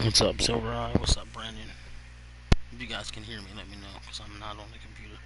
What's up, Silver Eye? What's up, Brandon? If you guys can hear me, let me know, because I'm not on the computer.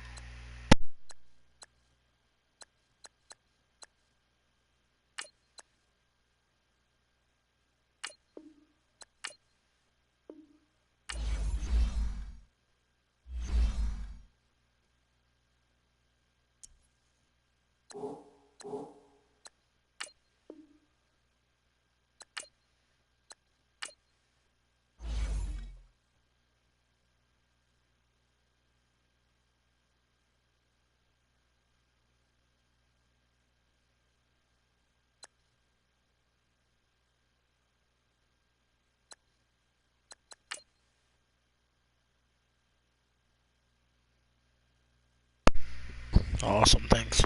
Awesome, thanks.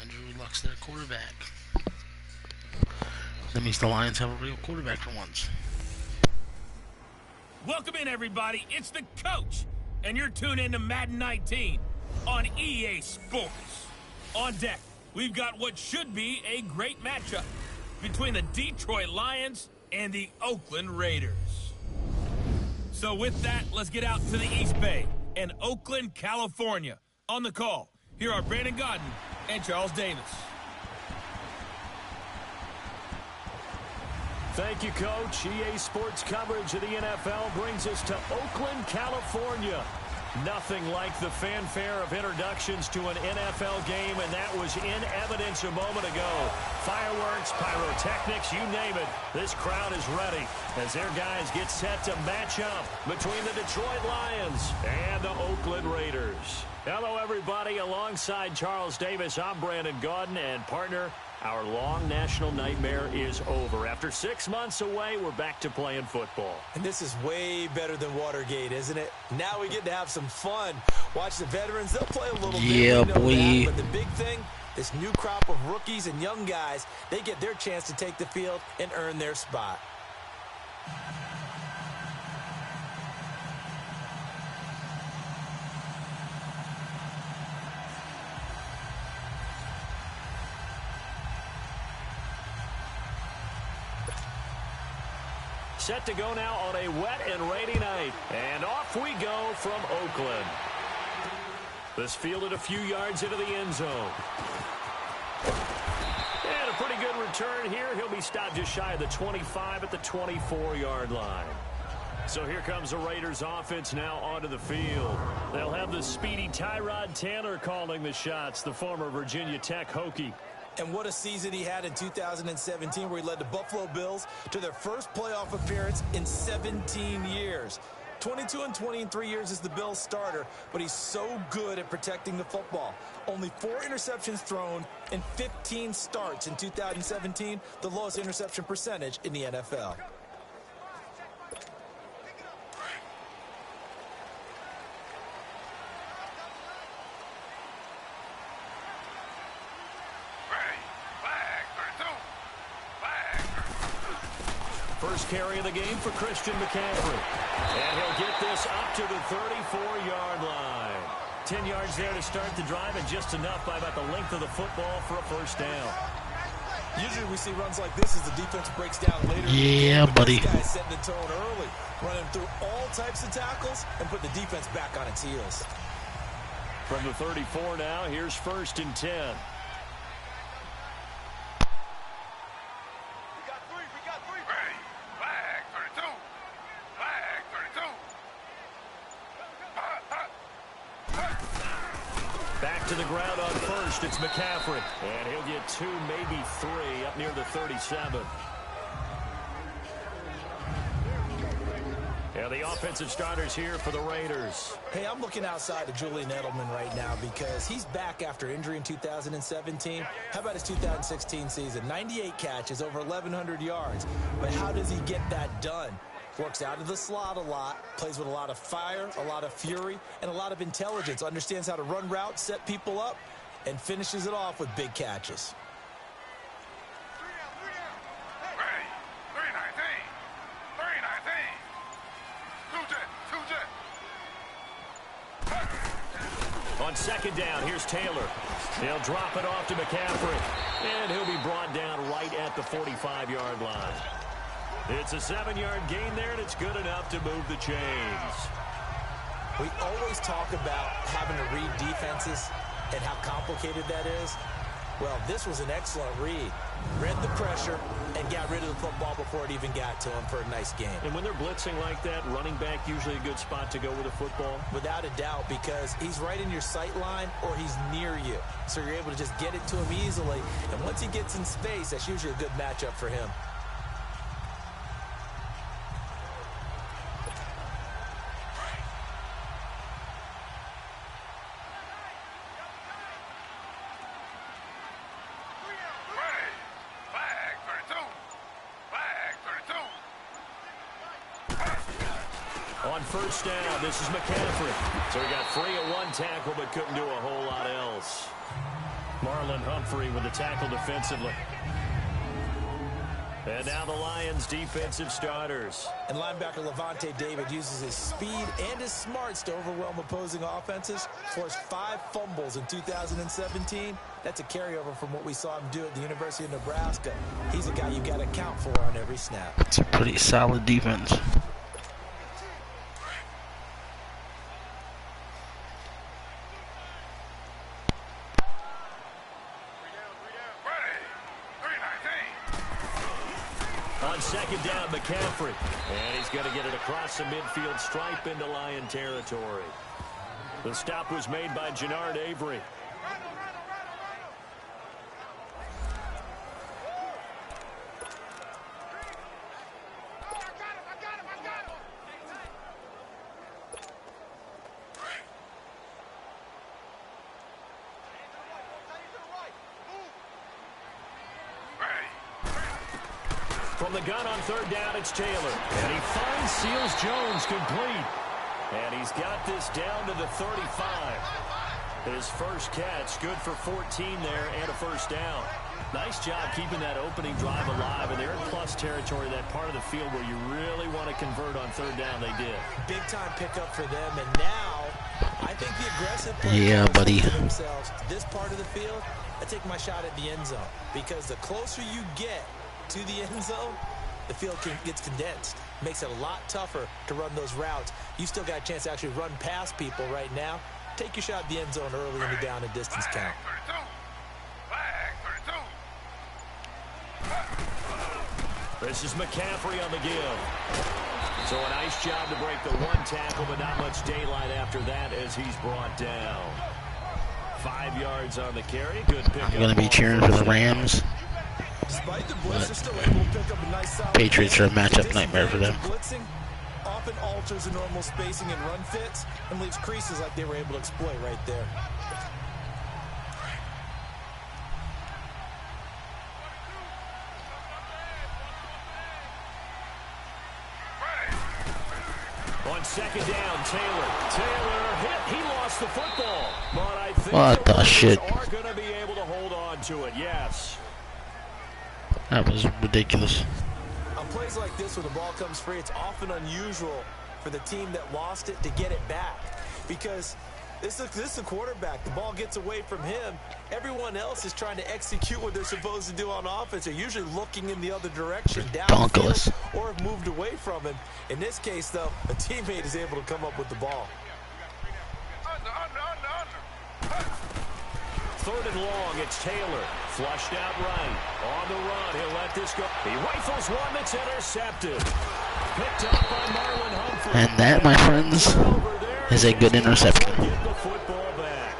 Andrew Luck's their quarterback. That means the Lions have a real quarterback for once. Welcome in, everybody. It's the coach, and you're tuned in to Madden 19 on EA Sports. On deck, we've got what should be a great matchup between the Detroit Lions and the Oakland Raiders. So with that, let's get out to the East Bay and Oakland, California. On the call, here are Brandon Godden and Charles Davis. Thank you, Coach. EA Sports coverage of the NFL brings us to Oakland, California. Nothing like the fanfare of introductions to an NFL game, and that was in evidence a moment ago. Fireworks, pyrotechnics, you name it. This crowd is ready as their guys get set to match up between the Detroit Lions and the Oakland Raiders. Hello, everybody. Alongside Charles Davis, I'm Brandon Godden, and partner, our long national nightmare is over. After 6 months away, we're back to playing football. And this is way better than Watergate, isn't it? Now we get to have some fun. Watch the veterans. They'll play a little bit. Yeah, boy. But the big thing, this new crop of rookies and young guys, they get their chance to take the field and earn their spot. Set to go now on a wet and rainy night. And off we go from Oakland. This fielded a few yards into the end zone. And a pretty good return here. He'll be stopped just shy of the 25 at the 24-yard line. So here comes the Raiders offense now onto the field. They'll have the speedy Tyrod Taylor calling the shots, the former Virginia Tech Hokie. And what a season he had in 2017 where he led the Buffalo Bills to their first playoff appearance in 17 years. 22 and 20 in 3 years as the Bills starter, but he's so good at protecting the football. Only 4 interceptions thrown in 15 starts in 2017, the lowest interception percentage in the NFL. First carry of the game for Christian McCaffrey. And he'll get this up to the 34-yard line. 10 yards there to start the drive, and just enough by about the length of the football for a first down. Usually we see runs like this as the defense breaks down later. Yeah, buddy. This guy's setting the tone early, running through all types of tackles and put the defense back on its heels. From the 34 now, here's 1st and 10. Back to the ground on first, it's McCaffrey. And he'll get 2, maybe 3, up near the 37. Now the offensive starters here for the Raiders. Hey, I'm looking outside of Julian Edelman right now because he's back after injury in 2017. How about his 2016 season? 98 catches, over 1,100 yards. But how does he get that done? Works out of the slot a lot, plays with a lot of fire, a lot of fury, and a lot of intelligence. Understands how to run routes, set people up, and finishes it off with big catches. On second down, here's Taylor. He'll drop it off to McCaffrey, and he'll be brought down right at the 45-yard line. It's a 7-yard gain there, and it's good enough to move the chains. We always talk about having to read defenses and how complicated that is. Well, this was an excellent read. Read the pressure and got rid of the football before it even got to him for a nice game. And when they're blitzing like that, running back usually a good spot to go with a football? Without a doubt, because he's right in your sight line or he's near you. So you're able to just get it to him easily. And once he gets in space, that's usually a good matchup for him. On first down, this is McCaffrey. So he got free of one tackle but couldn't do a whole lot else. Marlon Humphrey with the tackle defensively. And now the Lions' defensive starters. And linebacker Levante David uses his speed and his smarts to overwhelm opposing offenses. Forced 5 fumbles in 2017. That's a carryover from what we saw him do at the University of Nebraska. He's a guy you got to count for on every snap. It's a pretty solid defense. On second down, McCaffrey. And he's going to get it across the midfield stripe into Lion territory. The stop was made by Jannard Avery. From the gun on third down, it's Taylor. And he finds Seals Jones complete. And he's got this down to the 35. His first catch, good for 14 there and a first down. Nice job keeping that opening drive alive. And they're in plus territory, that part of the field where you really want to convert on third down. They did. Big time pickup for them. And now, I think the aggressive Yeah, buddy. themselves, this part of the field, I take my shot at the end zone. Because the closer you get to the end zone, the field gets condensed. Makes it a lot tougher to run those routes. You still got a chance to actually run past people right now. Take your shot at the end zone early in the down and distance count. This is McCaffrey on the give. So a nice job to break the one tackle, but not much daylight after that as he's brought down. 5 yards on the carry. Good pick. I'm going to be cheering for the Rams. Despite the blitz, they're still able to pick up a nice solid Patriots are a matchup nightmare for them. Blitzing often alters the normal spacing and run fits and leaves creases like they were able to exploit right there. On second down, Taylor. Taylor hit. He lost the football. But I think What the shit? are going to be able to hold on to it. Yes. That was ridiculous. On plays like this, when the ball comes free, it's often unusual for the team that lost it to get it back. Because this is a quarterback. The ball gets away from him. Everyone else is trying to execute what they're supposed to do on offense. They're usually looking in the other direction, downfield, or have moved away from him. In this case, though, a teammate is able to come up with the ball. Third and long, it's Taylor. Flushed out right. On the run, he'll let this go. He rifles one that's intercepted. Picked up by Marlon Humphrey. And that, my friends, is a good interception. Get the football back.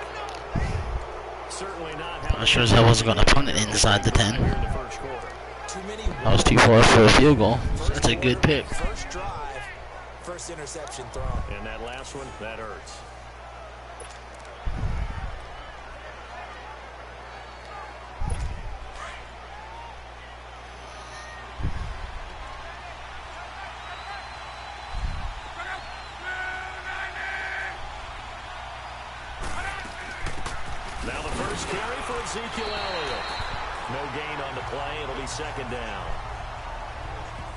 Certainly not how I sure as hell wasn't going to punt it inside the 10. in the first quarter. I was too far for a field goal. So that's a good pick. First drive first interception thrown. And that last one, that hurts. Now the first carry for Ezekiel Elliott. No gain on the play. It'll be second down.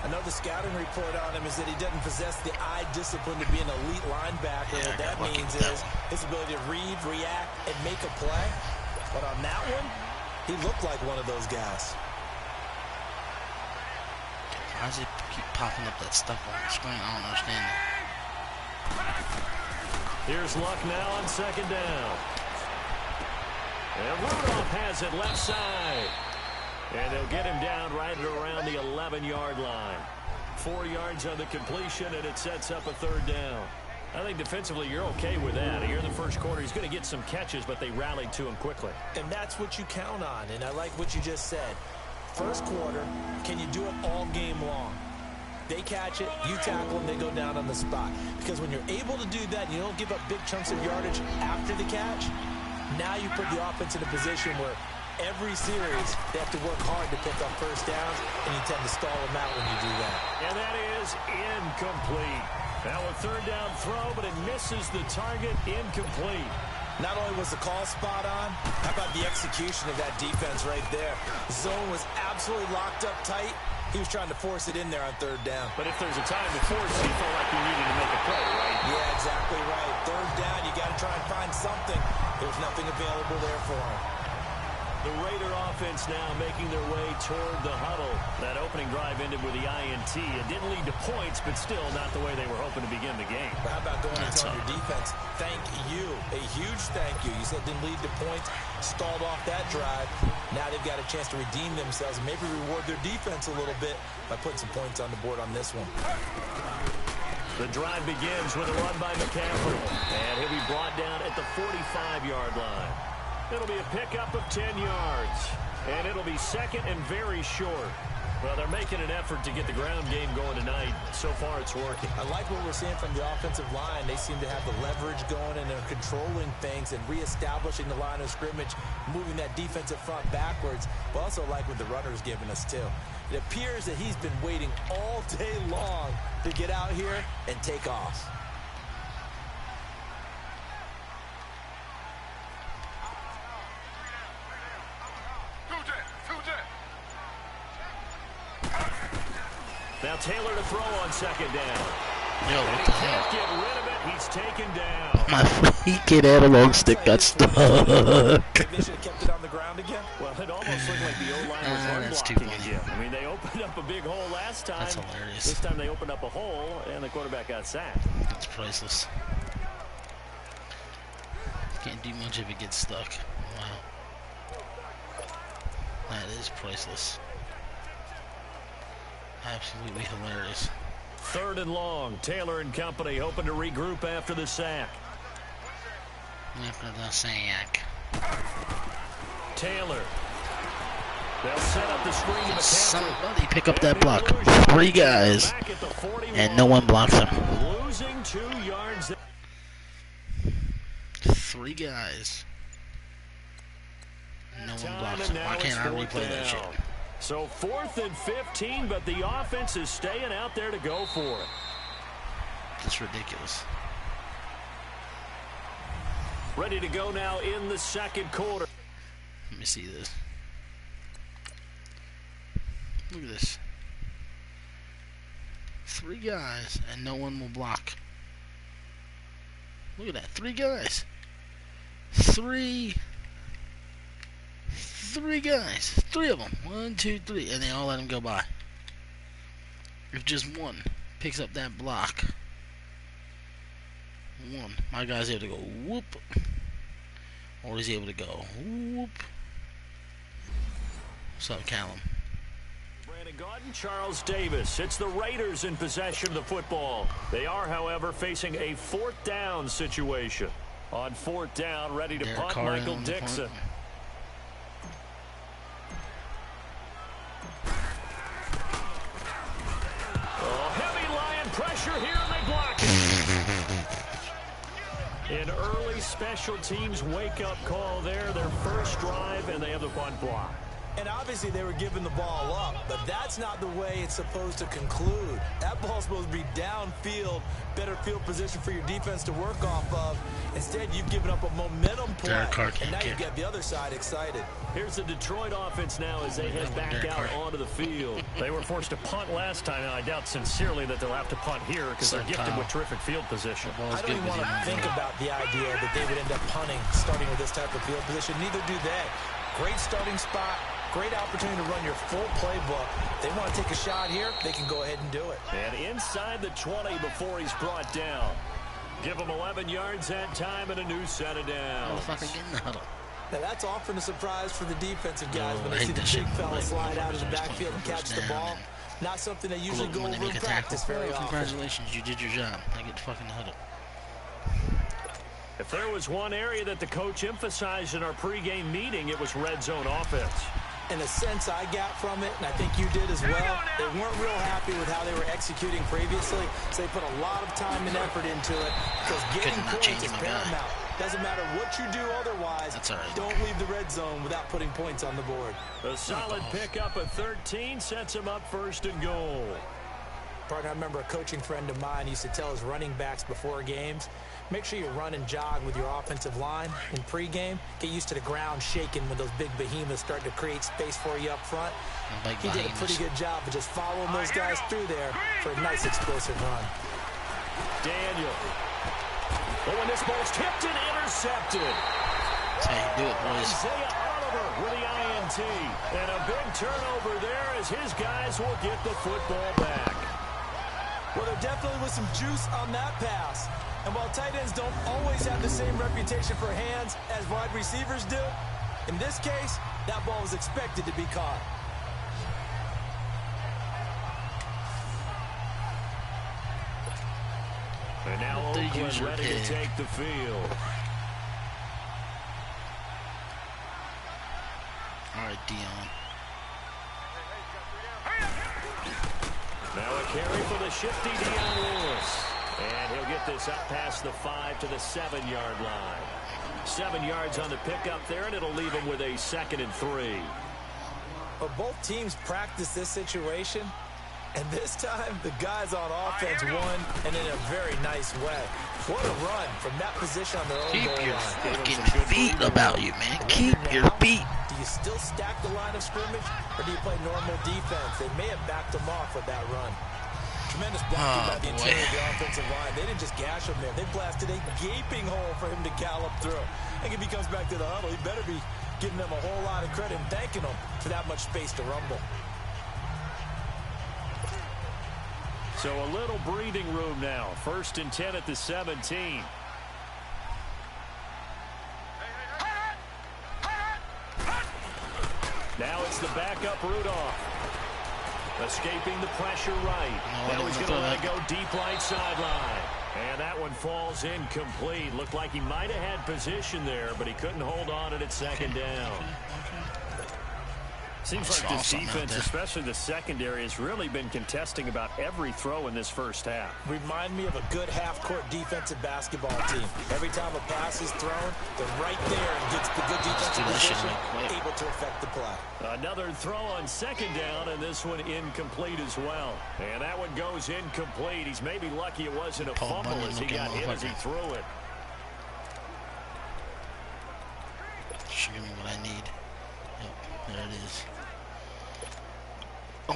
Another scouting report on him is that he doesn't possess the eye discipline to be an elite linebacker. What that means is his ability to read, react, and make a play. But on that one, he looked like one of those guys. Why does it keep popping up that stuff on the screen? I don't understand it. Here's Luck now on second down. And Rudolph has it left side. And they'll get him down right at around the 11-yard line. 4 yards on the completion, and it sets up a third down. I think defensively you're okay with that. Here in the first quarter, he's going to get some catches, but they rallied to him quickly. And that's what you count on, and I like what you just said. First quarter, can you do it all game long? They catch it, you tackle them, they go down on the spot. Because when you're able to do that, and you don't give up big chunks of yardage after the catch, now you put the offense in a position where every series, they have to work hard to pick up first downs, and you tend to stall them out when you do that. And that is incomplete. Now a third down throw, but it misses the target. Incomplete. Not only was the call spot on, how about the execution of that defense right there? Zone was absolutely locked up tight. He was trying to force it in there on third down. But if there's a time to force, he felt like he needed to make a play, right? Yeah, exactly right. Third down, you got to try and find something. There's nothing available there for him. The Raider offense now making their way toward the huddle. That opening drive ended with the INT. It didn't lead to points, but still not the way they were hoping to begin the game. How about going and telling your defense, thank you, a huge thank you. You said didn't lead to points, stalled off that drive. Now they've got a chance to redeem themselves and maybe reward their defense a little bit by putting some points on the board on this one. The drive begins with a run by McCaffrey, and he'll be brought down at the 45-yard line. It'll be a pickup of 10 yards, and it'll be second and very short. Well, they're making an effort to get the ground game going tonight. So far, it's working. I like what we're seeing from the offensive line. They seem to have the leverage going, and they're controlling things and reestablishing the line of scrimmage, moving that defensive front backwards. But also like what the runner's giving us, too. It appears that he's been waiting all day long to get out here and take off. Now Taylor to throw on second down. Yo, what the hell? Can't get rid of it. He's taken down. My freaking analog stick got stuck. They should have kept it on the ground again. Well, it almost looked like the O-line was that's too unblocking funny. again. I mean, they opened up a big hole last time. That's hilarious. This time they opened up a hole, and the quarterback got sacked. That's priceless. Can't do much if it gets stuck. Wow. That is priceless. Absolutely hilarious. Third and long. Taylor and company hoping to regroup after the sack. After the sack. Taylor. They'll set up the screen to McCaffrey. Somebody pick up that block. 3 guys. And no one blocks him. Losing 2 yards. 3 guys. No one blocks him. Why can't I replay that shit? So 4th and 15, but the offense is staying out there to go for it. That's ridiculous. Ready to go now in the second quarter. Let me see this. Look at this. 3 guys and no one will block. Look at that. 3 guys. 3 guys. 3 of them. 1, 2, 3. And they all let him go by. If just one picks up that block. One. My guy's able to go whoop. Or he's able to go whoop. What's up, Callum? Brandon Gaudin, Charles Davis. It's the Raiders in possession of the football. They are, however, facing a 4th down situation. On 4th down, ready to punt, Michael Dixon. Oh, heavy Lion pressure here in the by blocking. An early special teams wake-up call there, their first drive, and they have the punt block. And obviously they were giving the ball up, but that's not the way it's supposed to conclude. That ball's supposed to be downfield, better field position for your defense to work off of. Instead, you've given up a momentum play, and now you get the other side excited. Here's the Detroit offense now as they head back out onto the field. They were forced to punt last time, and I doubt sincerely that they'll have to punt here because they're gifted with terrific field position. I don't even want to think about the idea that they would end up punting starting with this type of field position. Neither do they. Great starting spot. Great opportunity to run your full playbook. They want to take a shot here, they can go ahead and do it. And inside the 20 before he's brought down. Give him 11 yards that time and a new set of downs. Now that's often a surprise for the defensive guys when they see the big fella slide out of the backfield and catch the ball. Not something they usually go over in practice very often. Congratulations, you did your job. I get the fucking huddle. If there was one area that the coach emphasized in our pregame meeting, it was red zone offense. And the sense I got from it, and I think you did as well, they weren't real happy with how they were executing previously, so they put a lot of time and effort into it because getting points is paramount. Doesn't matter what you do otherwise, don't leave the red zone without putting points on the board. A solid pickup of 13 sets him up first and goal. Partner, I remember a coaching friend of mine used to tell his running backs before games, make sure you run and jog with your offensive line in pregame. Get used to the ground shaking when those big behemoths start to create space for you up front. He did a pretty good job of just following those guys through there for a nice explosive run. Daniel. Oh, and this ball's tipped and intercepted. That's how you do it, boys. Isaiah Oliver with the INT. And a big turnover there as his guys will get the football back. Well, there definitely was some juice on that pass. And while tight ends don't always have the same reputation for hands as wide receivers do, in this case, that ball was expected to be caught. And now Oakland ready to take the field. All right, Dion. Now a carry for the shifty Dion Lewis. And he'll get this up past the 5 to the 7-yard line. 7 yards on the pickup there, and it'll leave him with a 2nd and 3. But both teams practice this situation, and this time the guys on offense won, and in a very nice way. What a run from that position on their own goal line. Keep your fucking feet about you, man. Keep your feet. Do you still stack the line of scrimmage, or do you play normal defense? They may have backed them off with that run. Tremendous blocking by the interior of the offensive line. They didn't just gash him there. They blasted a gaping hole for him to gallop through. I think if he comes back to the huddle, he better be giving them a whole lot of credit and thanking them for that much space to rumble. So a little breathing room now. 1st and 10 at the 17. Now it's the backup Rudolph. Escaping the pressure right. Now he's going to let it go deep right sideline. And that one falls incomplete. Looked like he might have had position there, but he couldn't hold on it at 2nd down. Seems like this defense, especially the secondary, has really been contesting about every throw in this first half. Remind me of a good half-court defensive basketball team. Every time a pass is thrown, they're right there and gets the good defensive position, able to affect the play. Another throw on 2nd down, and this one incomplete as well. And that one goes incomplete. He's maybe lucky it wasn't a fumble as he got hit as he threw it. Should give me what I need. Yep, there it is.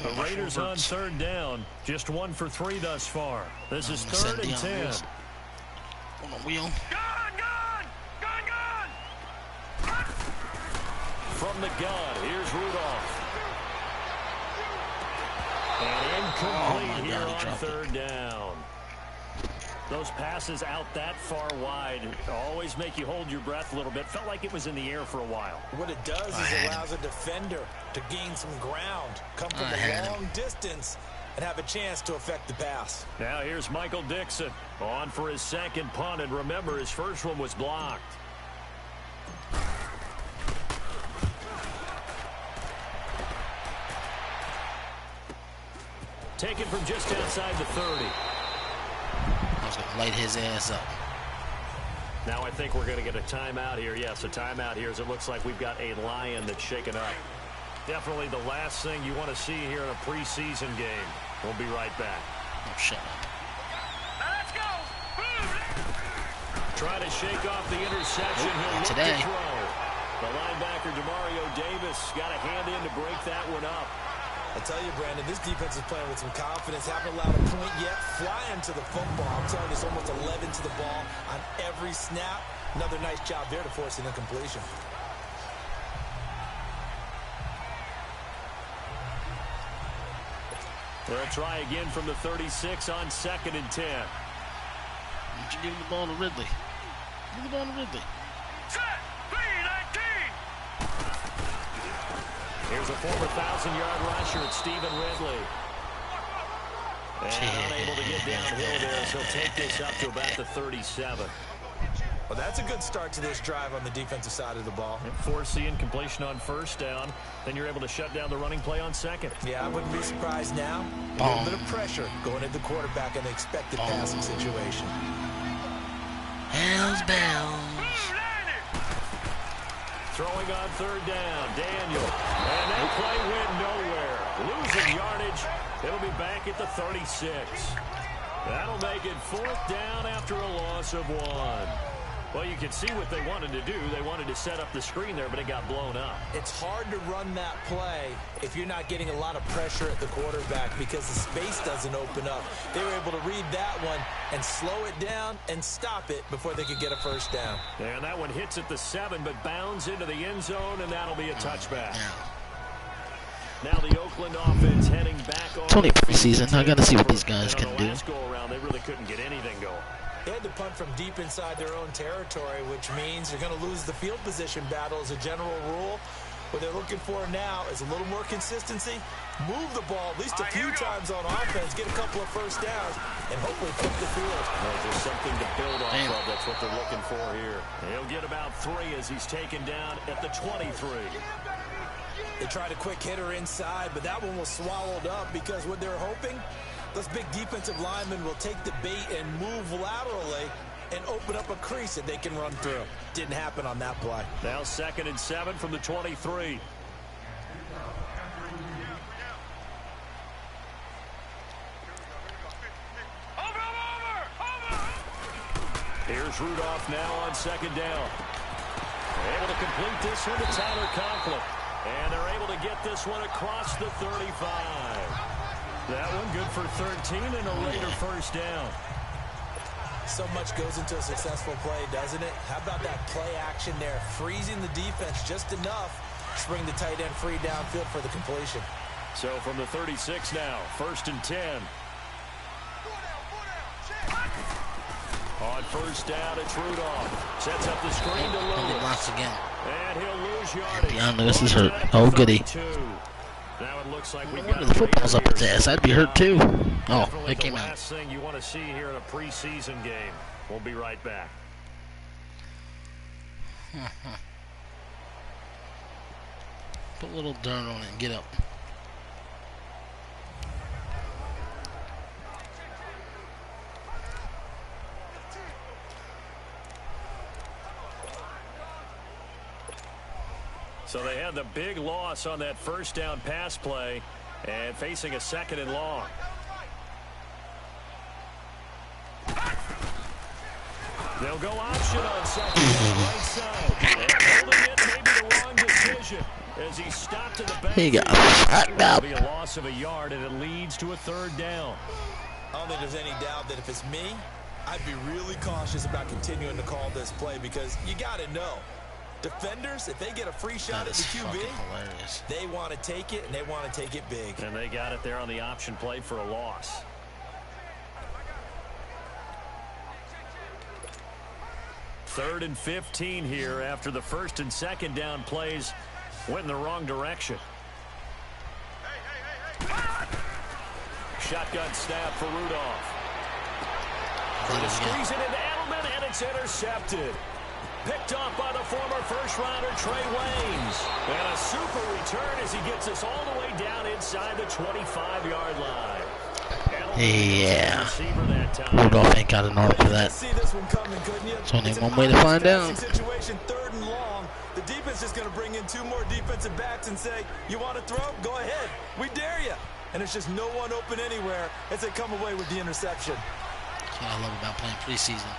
The Raiders on 3rd down. Just 1 for 3 thus far. This is 3rd and 10. On the wheel. From the gun, here's Rudolph. And incomplete here on 3rd down. Those passes out that far wide always make you hold your breath a little bit. Felt like it was in the air for a while. What it does is it allows a defender to gain some ground, come from a long distance, and have a chance to affect the pass. Now here's Michael Dixon on for his 2nd punt, and remember, his first one was blocked. Taken from just outside the 30. light his ass up. Now I think we're going to get a timeout here. Yes, a timeout here as it looks like we've got a Lion that's shaken up. Definitely the last thing you want to see here in a preseason game. We'll be right back. Oh, shut up. Let's go. Trying to shake off the interception. He'll look today. to throw. The linebacker, Demario Davis, got a hand in to break that one up. I tell you, Brandon, this defense is playing with some confidence. Haven't allowed a point yet. Flying to the football. I'm telling you, it's almost 11 to the ball on every snap. Another nice job there to force an incompletion. They'll try again from the 36 on 2nd and 10. Why don't you give the ball to Ridley? Give the ball to Ridley. Set. 3-19. Here's a former 1,000-yard rusher, Stephen Ridley. And unable to get downhill there, so he'll take this up to about the 37. Well, that's a good start to this drive on the defensive side of the ball. And force the incompletion on 1st down. Then you're able to shut down the running play on 2nd. Yeah, I wouldn't be surprised now. A little bit of pressure going at the quarterback in the expected passing situation. Hell's bells. Throwing on 3rd down, Daniel. And that play went nowhere. Losing yardage. It'll be back at the 36. That'll make it 4th down after a loss of 1. Well, you can see what they wanted to do. They wanted to set up the screen there, but it got blown up. It's hard to run that play if you're not getting a lot of pressure at the quarterback because the space doesn't open up. They were able to read that one and slow it down and stop it before they could get a 1st down. And that one hits at the 7, but bounds into the end zone, and that'll be a touchback. Now the Oakland offense heading back on. 20 preseason. I got to see what these guys can do. Last go around, they really couldn't get anything going. They had to punt from deep inside their own territory, which means they're going to lose the field position battle as a general rule. What they're looking for now is a little more consistency, move the ball at least a few times on offense, get a couple of 1st downs, and hopefully flip the field. Well, there's something to build off of. That's what they're looking for here. He'll get about 3 as he's taken down at the 23. They tried a quick hitter inside, but that one was swallowed up because what they're hoping, those big defensive linemen will take the bait and move laterally and open up a crease that they can run through. Didn't happen on that play. Now 2nd and 7 from the 23. Here's Rudolph now on 2nd down. Able to complete this one to Tyler Conklin. And they're able to get this one across the 35. That one good for 13 and a later 1st down. So much goes into a successful play, doesn't it? How about that play action there? Freezing the defense just enough to spring the tight end free downfield for the completion. So from the 36 now, 1st and 10. On 1st down, it's Rudolph. Sets up the screen to Lewis. Blocks again. And he'll lose yardage. Deion Lewis is hurt. Oh, goody. Now it looks like we No got wonder the football's up its ass. I'd be hurt too. Oh, Definitely it came the out. last thing you want to see here in a preseason game. We'll be right back. Put a little dirt on it and get up. So they had the big loss on that 1st down pass play and facing a 2nd and long. They'll go option on 2nd down, right side. And holding it may be the wrong decision as he stopped in the back. He got fucked up. It'll be a loss of a yard, and it leads to a 3rd down. I don't think there's any doubt that if it's me, I'd be really cautious about continuing to call this play because you got to know. Defenders, if they get a free shot at the QB, they want to take it, and they want to take it big. And they got it there on the option play for a loss. Third and 15 here after the 1st and 2nd down plays went in the wrong direction. Shotgun snap for Rudolph. Trying to squeeze it into Edelman, and it's intercepted. Picked off by the former 1st-rounder Trey Waynes. And a super return as he gets us all the way down inside the 25-yard line. And Yeah. Rudolph ain't got an arm for that. There's only one way to find out. Situation, 3rd and long. The defense is going to bring in 2 more defensive backs and say, you want to throw? Go ahead. We dare you. And there's just no one open anywhere as they come away with the interception. That's what I love about playing preseason.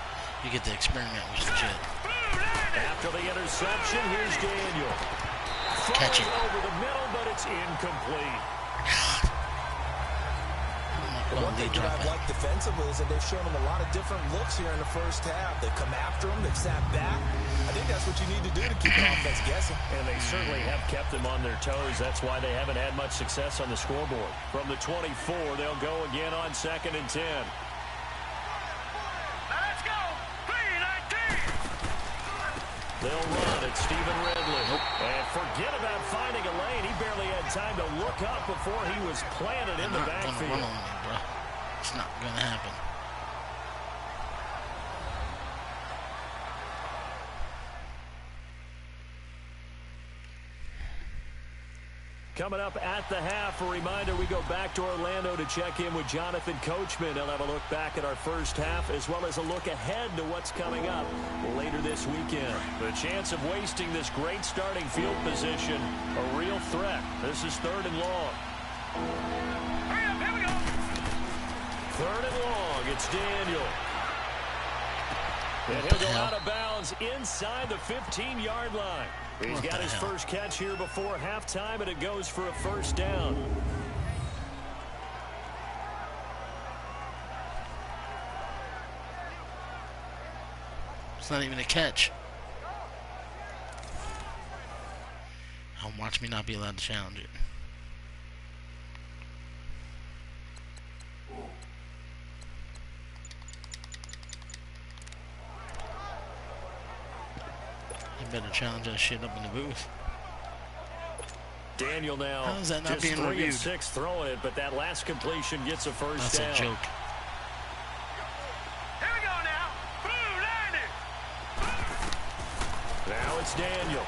You get to experiment with some shit. After the interception, here's Daniel. Catch it. Over the middle, but it's incomplete. The one thing that I've liked defensively is that they've shown them a lot of different looks here in the first half. They've come after them. They've sat back. I think that's what you need to do to keep the offense guessing. And they certainly have kept them on their toes. That's why they haven't had much success on the scoreboard. From the 24, they'll go again on 2nd and 10. Let's go! 3-19! They'll run at Stephen Ridley. And forget about finding a lane. He barely had time to look up before he was planted in the backfield. It's not going to happen. Coming up at the half, a reminder, we go back to Orlando to check in with Jonathan Coachman. He'll have a look back at our first half as well as a look ahead to what's coming up later this weekend. The chance of wasting this great starting field position, a real threat. This is 3rd and long. Hurry up, here we go! 3rd and long, it's Daniel. And he'll go out of bounds inside the 15-yard line. He's got his first catch here before halftime, and it goes for a 1st down. It's not even a catch. Watch me not be allowed to challenge it. You better challenge that shit up in the booth. Daniel now How is that not just being 3 reviewed? of 6 throwing it, but that last completion gets a first That's down. a joke. Here we go now! Blue 90! Now it's Daniel.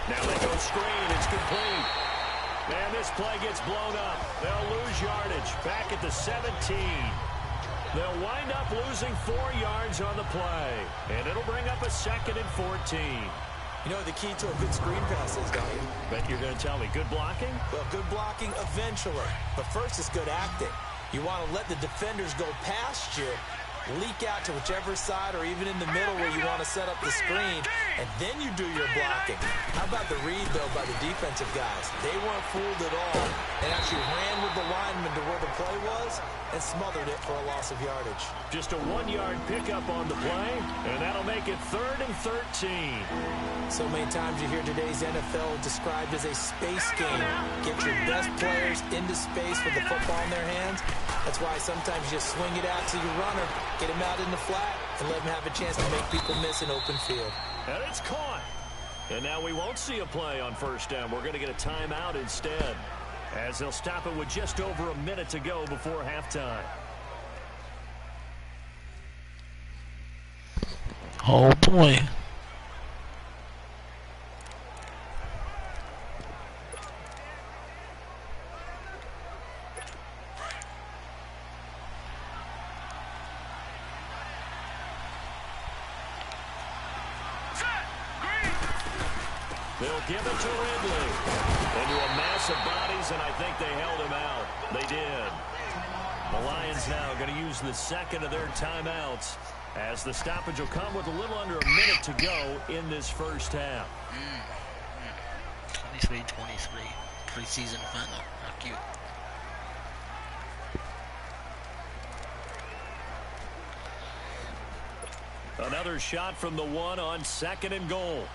Now they go screen. It's complete. And this play gets blown up. They'll lose yardage back at the 17. They'll wind up losing 4 yards on the play. And it'll bring up a 2nd and 14. You know what the key to a good screen pass is, don't you? Bet you're going to tell me good blocking? Well, good blocking eventually. But first is good acting. You want to let the defenders go past you, leak out to whichever side or even in the middle where you want to set up the screen, and then you do your blocking. How about the read, though, by the defensive guys? They weren't fooled at all. They actually ran with the lineman to where the play was and smothered it for a loss of yardage. Just a 1-yard pickup on the play, and that'll make it 3rd and 13. So many times you hear today's NFL described as a space game. Get your best players into space with the football in their hands. That's why sometimes you just swing it out to your runner, get him out in the flat, and let him have a chance to make people miss an open field. And it's caught. And now we won't see a play on 1st down. We're going to get a timeout instead, as they'll stop it with just over a minute to go before halftime. Oh boy. They'll give it to Ridley. Into a mass of bodies, and I think they held him out. They did. The Lions now going to use the 2nd of their timeouts, as the stoppage will come with a little under a minute to go in this first half. 23-23. Preseason final. How cute. Another shot from the 1 on 2nd and goal.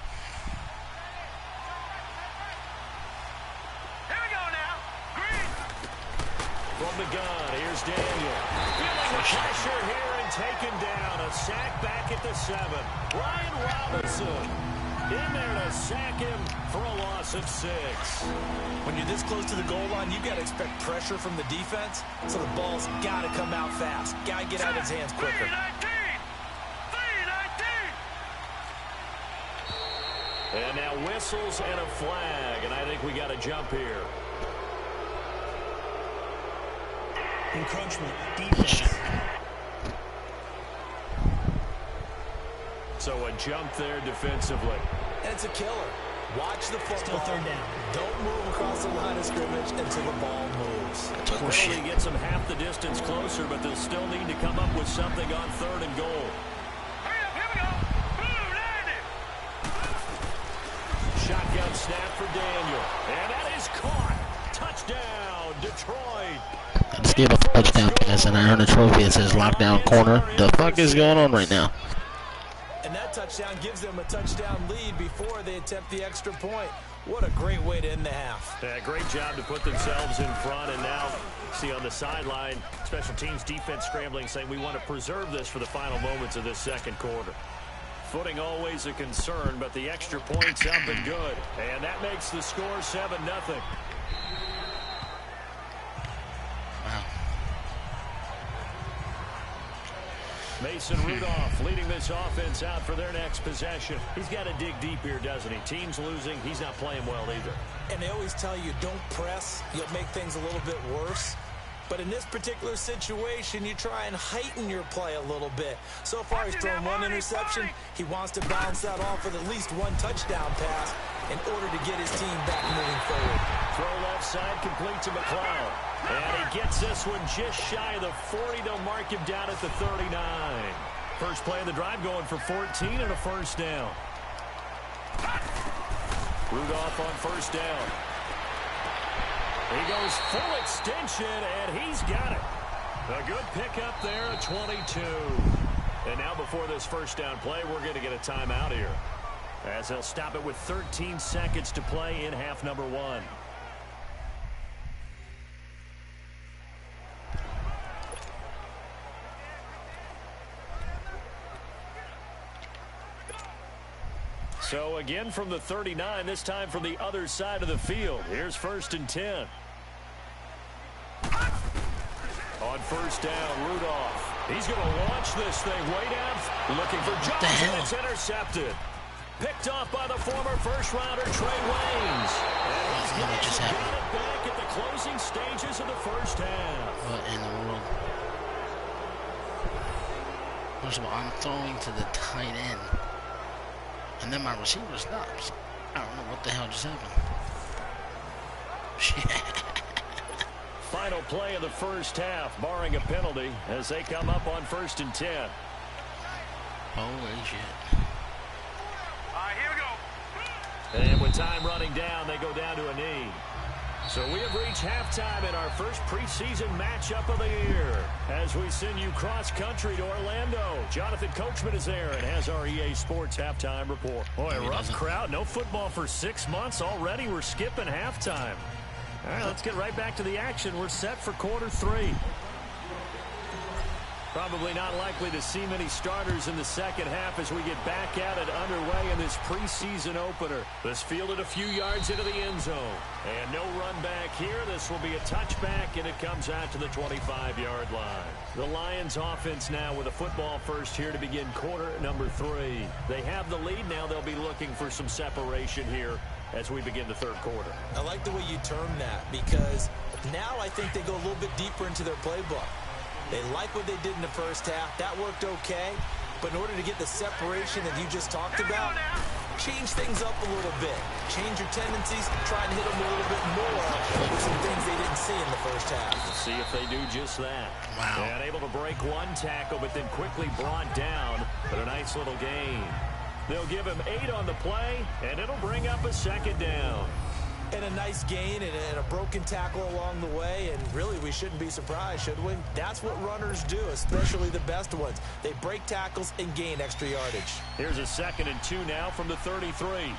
From the gun, here's Daniel. Feeling the pressure here and taken down. A sack back at the 7. Brian Robinson in there to sack him for a loss of 6. When you're this close to the goal line, you got to expect pressure from the defense, so the ball's got to come out fast. Got to get out of his hands quicker. 3-19! And now whistles and a flag, and I think we got a jump here. Encroachment. Defense. So a jump there defensively. And it's a killer. Watch the football. Still third down. Don't move across the line of scrimmage until the ball moves. It's horseshit. Penalty gets them half the distance closer, but they'll still need to come up with something on 3rd and goal. Shotgun snap for Daniel. And that is caught. Touchdown, Detroit. I just gave a touchdown pass and I earned a trophy that says lockdown corner. The fuck is going on right now? And that touchdown gives them a touchdown lead before they attempt the extra point. What a great way to end the half. Yeah, great job to put themselves in front. And now, see on the sideline, special teams defense scrambling, saying we want to preserve this for the final moments of this second quarter. Footing always a concern, but the extra point's up and good. And that makes the score 7-0. Wow. Mason Rudolph leading this offense out for their next possession. He's got to dig deep here, doesn't he? Team's losing. He's not playing well either. And they always tell you, don't press. You'll make things a little bit worse. But in this particular situation, you try and heighten your play a little bit. So far, he's thrown one interception. He wants to bounce that off with at least one touchdown pass in order to get his team back moving forward. Throw left side, complete to McLeod. And he gets this one just shy of the 40. They'll mark him down at the 39. First play of the drive going for 14 and a first down. Rudolph on first down. He goes full extension, and he's got it. A good pickup there at 22. And now before this first down play, we're going to get a timeout here, as they'll stop it with 13 seconds to play in half number 1. So again from the 39, this time from the other side of the field. Here's 1st and 10. On first down, Rudolph. He's going to launch this thing way down, looking for Johnson. It's intercepted. Picked off by the former first-rounder, Trey Waynes. And he's got it back at the closing stages of the first half. What in the world? First of all, I'm throwing to the tight end. And then my receiver stops. I don't know what the hell just happened. Final play of the first half, barring a penalty, as they come up on 1st and 10. Holy shit. Here we go. And with time running down, they go down to a knee. So we have reached halftime in our first preseason matchup of the year. As we send you cross-country to Orlando, Jonathan Coachman is there and has our EA Sports halftime report. Boy, a rough crowd. No football for 6 months already. We're skipping halftime. All right, let's get right back to the action. We're set for quarter 3. Probably not likely to see many starters in the second half as we get back at it underway in this preseason opener. This fielded a few yards into the end zone. And no run back here. This will be a touchback, and it comes out to the 25-yard line. The Lions offense now with a football first here to begin quarter number 3. They have the lead now. They'll be looking for some separation here as we begin the third quarter. I like the way you term that, because now I think they go a little bit deeper into their playbook. They like what they did in the first half. That worked okay. But in order to get the separation that you just talked about, change things up a little bit. Change your tendencies. Try and hit them a little bit more with some things they didn't see in the first half. Let's see if they do just that. Wow. And able to break one tackle, but then quickly brought down. But a nice little gain. They'll give him 8 on the play, and it'll bring up a second down. And a nice gain and a broken tackle along the way. And really, we shouldn't be surprised, should we? That's what runners do, especially the best ones. They break tackles and gain extra yardage. Here's a 2nd and 2 now from the 33.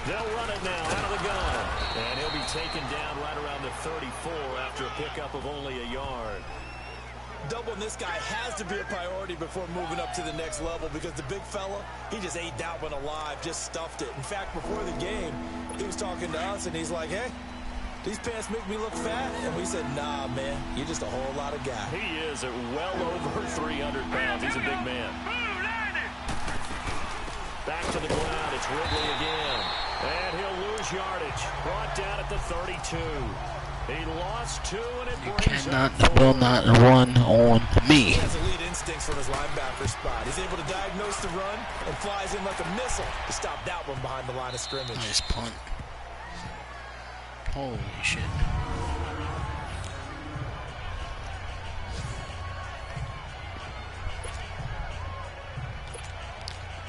They'll run it now out of the gun. And he'll be taken down right around the 34 after a pickup of only a yard. Doubling this guy has to be a priority before moving up to the next level, because the big fella, he just ate that one alive, just stuffed it. In fact, before the game, he was talking to us, and he's like, hey, these pants make me look fat. And we said, nah, man, you're just a whole lot of guy. He is at well over 300 pounds. He's a big man. Back to the ground. It's Ridley again. And he'll lose yardage. Brought down at the 32. He lost 2, and it brings Cannot, up 4. will not run on me. He has elite instincts from his linebacker spot. He's able to diagnose the run and flies in like a missile to stop that one behind the line of scrimmage. Nice punt. Holy shit.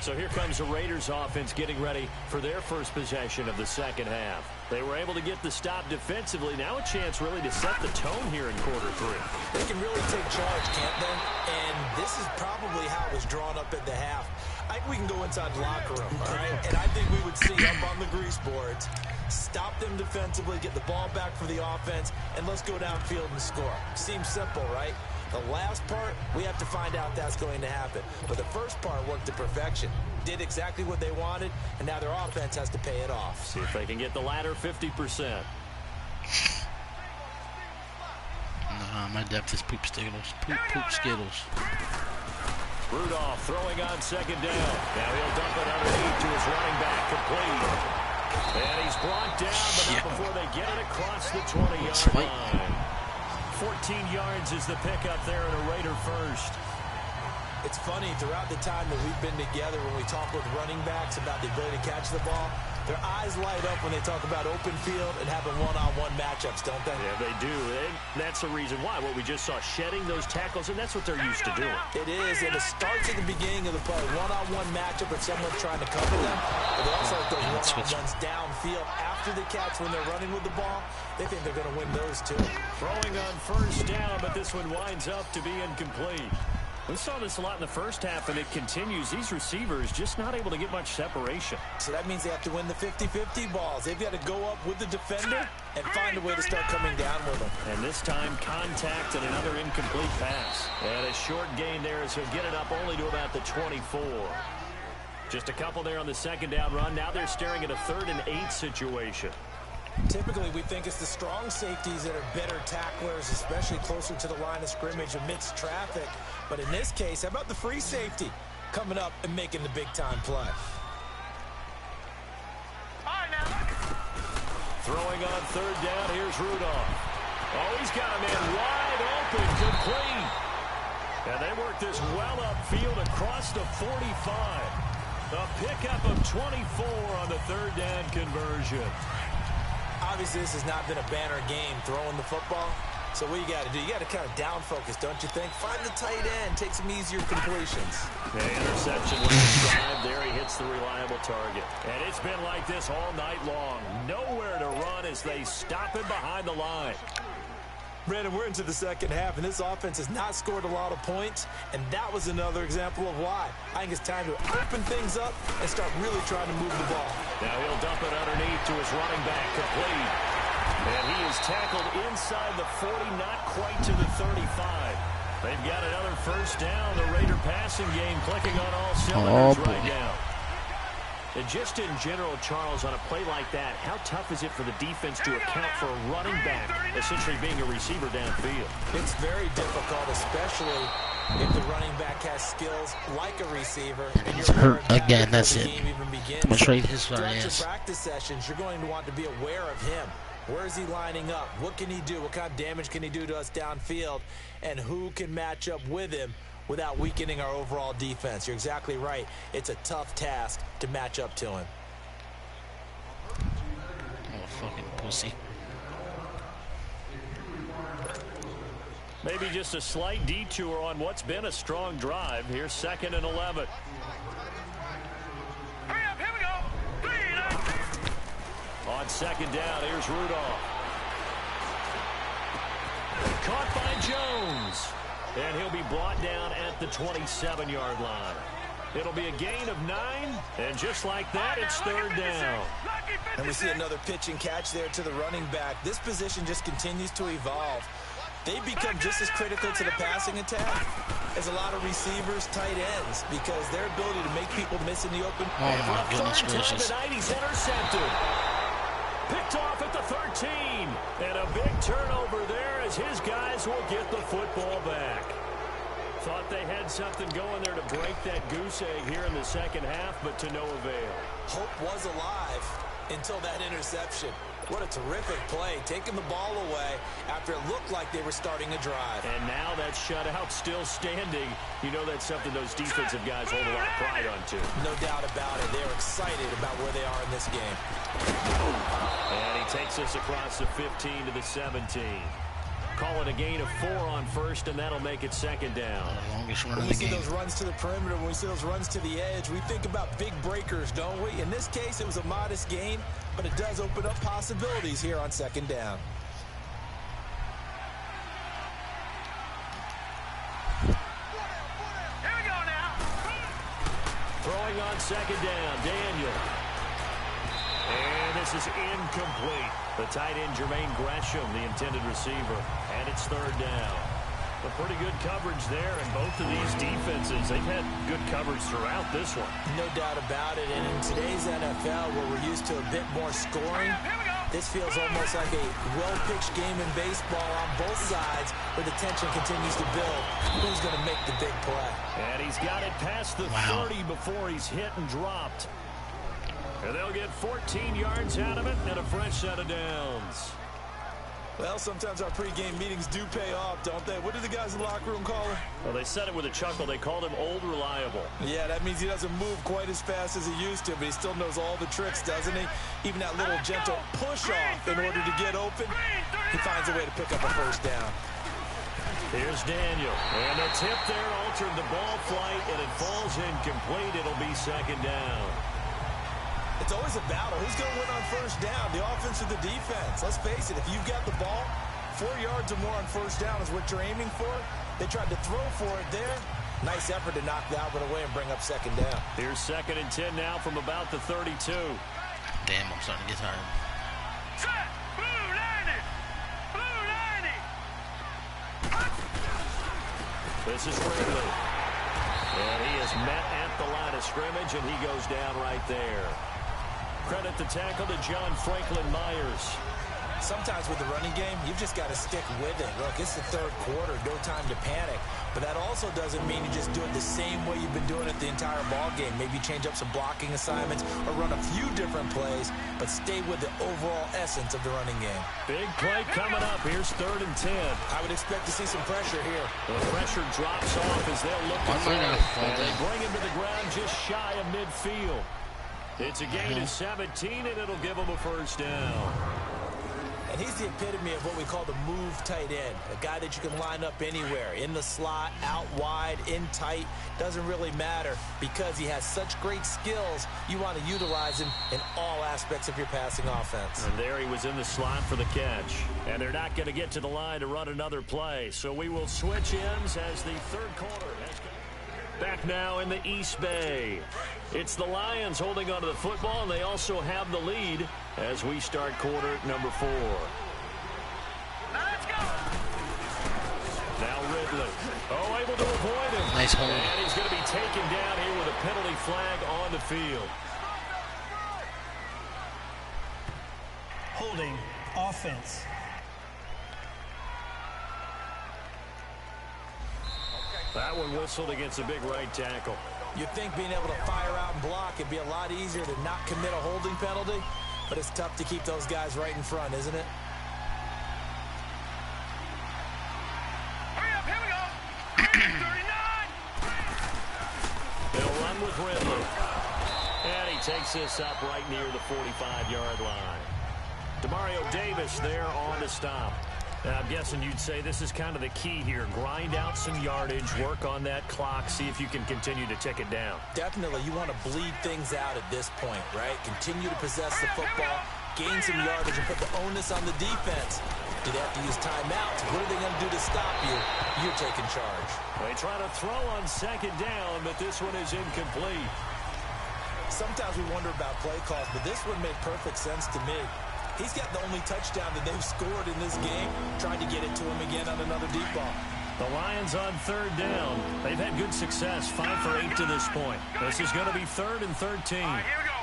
So here comes the Raiders offense getting ready for their first possession of the second half. They were able to get the stop defensively. Now a chance really to set the tone here in quarter 3. They can really take charge, can't they? And this is probably how it was drawn up at the half. I think we can go inside the locker room, all right? And I think we would see up on the grease boards, stop them defensively, get the ball back for the offense, and let's go downfield and score. Seems simple, right? The last part, we have to find out that's going to happen. But the first part worked to perfection. Did exactly what they wanted, and now their offense has to pay it off. See if they can get the latter 50%. Nah, my depth is poop skittles. Poop skittles. Rudolph throwing on second down. Now he'll dump it underneath to his running back, complete. And he's brought down, but not before they get it across the 20-yard line. 14 yards is the pickup there at a Raider first. It's funny, throughout the time that we've been together, when we talk with running backs about the ability to catch the ball, their eyes light up when they talk about open field and having one-on-one matchups, don't they? Yeah, they do. And that's the reason why. What we just saw, shedding those tackles, and that's what they're used to doing. It is, and it starts at the beginning of the play. One-on-one matchup if someone's trying to cover them. But they also like those one-on-ones downfield after the catch when they're running with the ball. They think they're going to win those, too. Throwing on first down, but this one winds up to be incomplete. We saw this a lot in the first half, and it continues. These receivers just not able to get much separation. So that means they have to win the 50-50 balls. They've got to go up with the defender and find a way to start coming down with them. And this time, contact and another incomplete pass. And a short gain there as he'll get it up only to about the 24. Just a couple there on the second down run. Now they're staring at a 3rd and 8 situation. Typically, we think it's the strong safeties that are better tacklers, especially closer to the line of scrimmage amidst traffic. But in this case, how about the free safety coming up and making the big-time play? Throwing on 3rd down, here's Rudolph. Oh, he's got a man wide open, complete. And they work this well upfield across the 45. A pickup of 24 on the 3rd down conversion. Obviously, this has not been a banner game throwing the football. So what you got to do, you got to kind of down focus, don't you think? Find the tight end, take some easier completions. The interception was described there. He hits the reliable target. And it's been like this all night long. Nowhere to run as they stop him behind the line. Brandon, we're into the second half, and this offense has not scored a lot of points, and that was another example of why. I think it's time to open things up and start really trying to move the ball. Now he'll dump it underneath to his running back, complete. And he is tackled inside the 40, not quite to the 35. They've got another first down. The Raider passing game clicking on all cylinders right now. And just in general, Charles, on a play like that, how tough is it for the defense to account for a running back essentially being a receiver downfield? It's very difficult, especially if the running back has skills like a receiver. And He's hurt again, that's it. I'm straight his Throughout your ass. practice sessions, you're going to want to be aware of him. Where is he lining up? What can he do? What kind of damage can he do to us downfield? And who can match up with him without weakening our overall defense? You're exactly right. It's a tough task to match up to him. Oh, fucking pussy. Maybe just a slight detour on what's been a strong drive. Here's 2nd and 11. Hurry up, here we go. On second down, here's Rudolph. Caught by Jones. And he'll be brought down at the 27-yard line. It'll be a gain of 9, and just like that, it's 3rd down. And we see another pitch and catch there to the running back. This position just continues to evolve. They become just as critical to the passing attack as a lot of receivers, tight ends, because their ability to make people miss in the open. Oh, my goodness gracious. Tonight he's intercepted. Picked off at the 13. And a big turnover there as his guys will get the football back. Thought they had something going there to break that goose egg here in the second half, but to no avail. Hope was alive, until that interception. What a terrific play, taking the ball away after it looked like they were starting a drive. And now that shutout still standing. You know that's something those defensive guys hold a lot of pride on, too. No doubt about it. They're excited about where they are in this game. And he takes us across the 15 to the 17. Call it a gain of 4 on first, and that'll make it second down. The longest run When of we the see game. those runs to the perimeter, when we see those runs to the edge, we think about big breakers, don't we? In this case, it was a modest gain, but it does open up possibilities here on second down. Here we go now. Throwing on second down, Daniel. And this is incomplete. The tight end, Jermaine Gresham, the intended receiver. And it's third down. A pretty good coverage there, and both of these defenses, they've had good coverage throughout this one. No doubt about it. And in today's NFL, where we're used to a bit more scoring, this feels almost like a well-pitched game in baseball on both sides, where the tension continues to build. Who's going to make the big play? And he's got it past the 30 before he's hit and dropped. And they'll get 14 yards out of it and a fresh set of downs. Well, sometimes our pregame meetings do pay off, don't they? What do the guys in the locker room call him? Well, they said it with a chuckle. They called him Old Reliable. Yeah, that means he doesn't move quite as fast as he used to, but he still knows all the tricks, doesn't he? Even that little gentle push-off in order to get open, he finds a way to pick up a first down. Here's Daniel. And the tip there altered the ball flight, and it falls incomplete. It'll be second down. It's always a battle. Who's going to win on first down, the offense or the defense? Let's face it, if you've got the ball, 4 yards or more on first down is what you're aiming for. They tried to throw for it there. Nice effort to knock that one away and bring up second down. Here's second and 10 now from about the 32. Damn, I'm starting to get tired. Set. Blue 90. Blue 90. This is Ridley. And he is met at the line of scrimmage, and he goes down right there. Credit the tackle to John Franklin Myers. Sometimes with the running game, you've just got to stick with it. Look, it's the third quarter, no time to panic. But that also doesn't mean you just do it the same way you've been doing it the entire ball game. Maybe change up some blocking assignments or run a few different plays, but stay with the overall essence of the running game. Big play coming up. Here's third and 10. I would expect to see some pressure here. The pressure drops off as they'll look to throw. And they bring him to the ground just shy of midfield. It's a gain of 17, and it'll give them a first down. And he's the epitome of what we call the move tight end. A guy that you can line up anywhere. In the slot, out wide, in tight. Doesn't really matter because he has such great skills. You want to utilize him in all aspects of your passing offense. And there he was in the slot for the catch. And they're not going to get to the line to run another play. So we will switch ends as the third quarter has come. Back now in the East Bay. It's the Lions holding onto the football, and they also have the lead as we start quarter number 4. Let's go. Now Ridley. Oh, able to avoid him. Nice hold. And he's going to be taken down here with a penalty flag on the field. Holding offense. That one whistled against a big right tackle. You'd think being able to fire out and block it'd be a lot easier to not commit a holding penalty, but it's tough to keep those guys right in front, isn't it? Hurry up, here we go. 39. They'll run with Ridley. And he takes this up right near the 45-yard line. Demario Davis there on the stop. Now, I'm guessing you'd say this is kind of the key here. Grind out some yardage, work on that clock, see if you can continue to tick it down. Definitely, you want to bleed things out at this point, right? Continue to possess the football, gain some yardage, and put the onus on the defense. Do they have to use timeouts? What are they going to do to stop you? You're taking charge. They try to throw on second down, but this one is incomplete. Sometimes we wonder about play calls, but this one made perfect sense to me. He's got the only touchdown that they've scored in this game. Tried to get it to him again on another deep ball. The Lions on third down. They've had good success, 5 for 8 to this point. This is going to be third and 13. Here we go.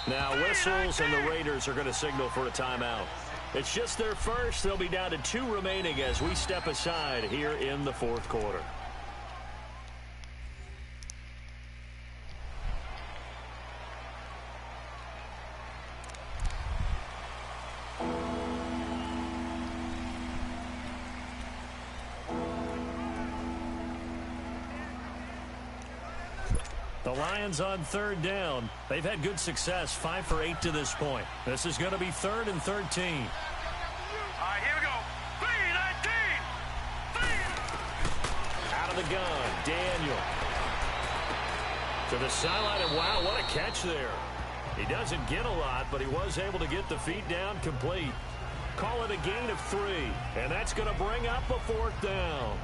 3-19. Now whistles, and the Raiders are going to signal for a timeout. It's just their first. They'll be down to 2 remaining as we step aside here in the fourth quarter. The Lions on third down. They've had good success, 5 for 8 to this point. This is going to be 3rd and 13. All right, here we go. 3-19. Out of the gun, Daniel. To the sideline, and wow, what a catch there. He doesn't get a lot, but he was able to get the feet down complete. Call it a gain of 3, and that's going to bring up a 4th down.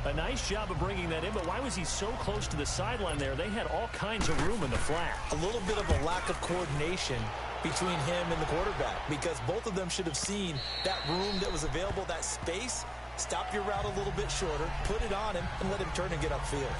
A nice job of bringing that in, but why was he so close to the sideline there? They had all kinds of room in the flat. A little bit of a lack of coordination between him and the quarterback, because both of them should have seen that room that was available, that space. Stop your route a little bit shorter, put it on him, and let him turn and get upfield.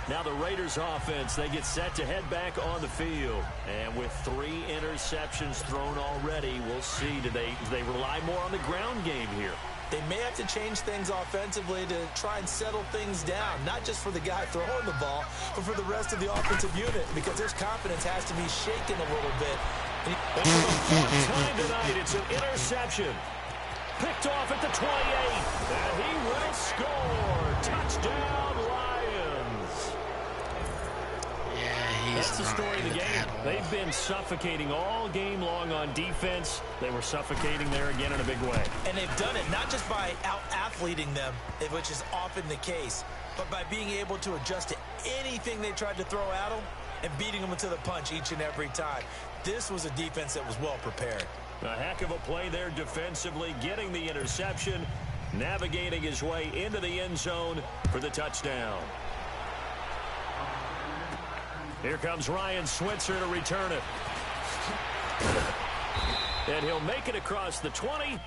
Now the Raiders offense, they get set to head back on the field. And with 3 interceptions thrown already, we'll see, do they rely more on the ground game here? They may have to change things offensively to try and settle things down, not just for the guy throwing the ball, but for the rest of the offensive unit, because his confidence has to be shaken a little bit. And for the 4th time tonight, it's an interception. Picked off at the 28, and he will score. Touchdown, Lions. Yeah, That's the story of the game. They've been suffocating all game long on defense. They were suffocating there again in a big way. And they've done it not just by out-athleting them, which is often the case, but by being able to adjust to anything they tried to throw at them and beating them to the punch each and every time. This was a defense that was well prepared. A heck of a play there defensively, getting the interception, navigating his way into the end zone for the touchdown. Here comes Ryan Switzer to return it. And he'll make it across the 20.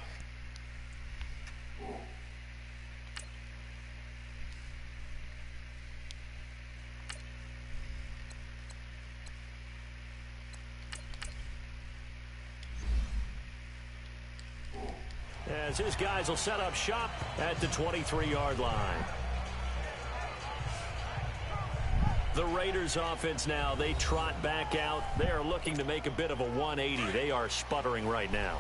As his guys will set up shop at the 23-yard line. The Raiders offense now, they trot back out. They are looking to make a bit of a 180. They are sputtering right now.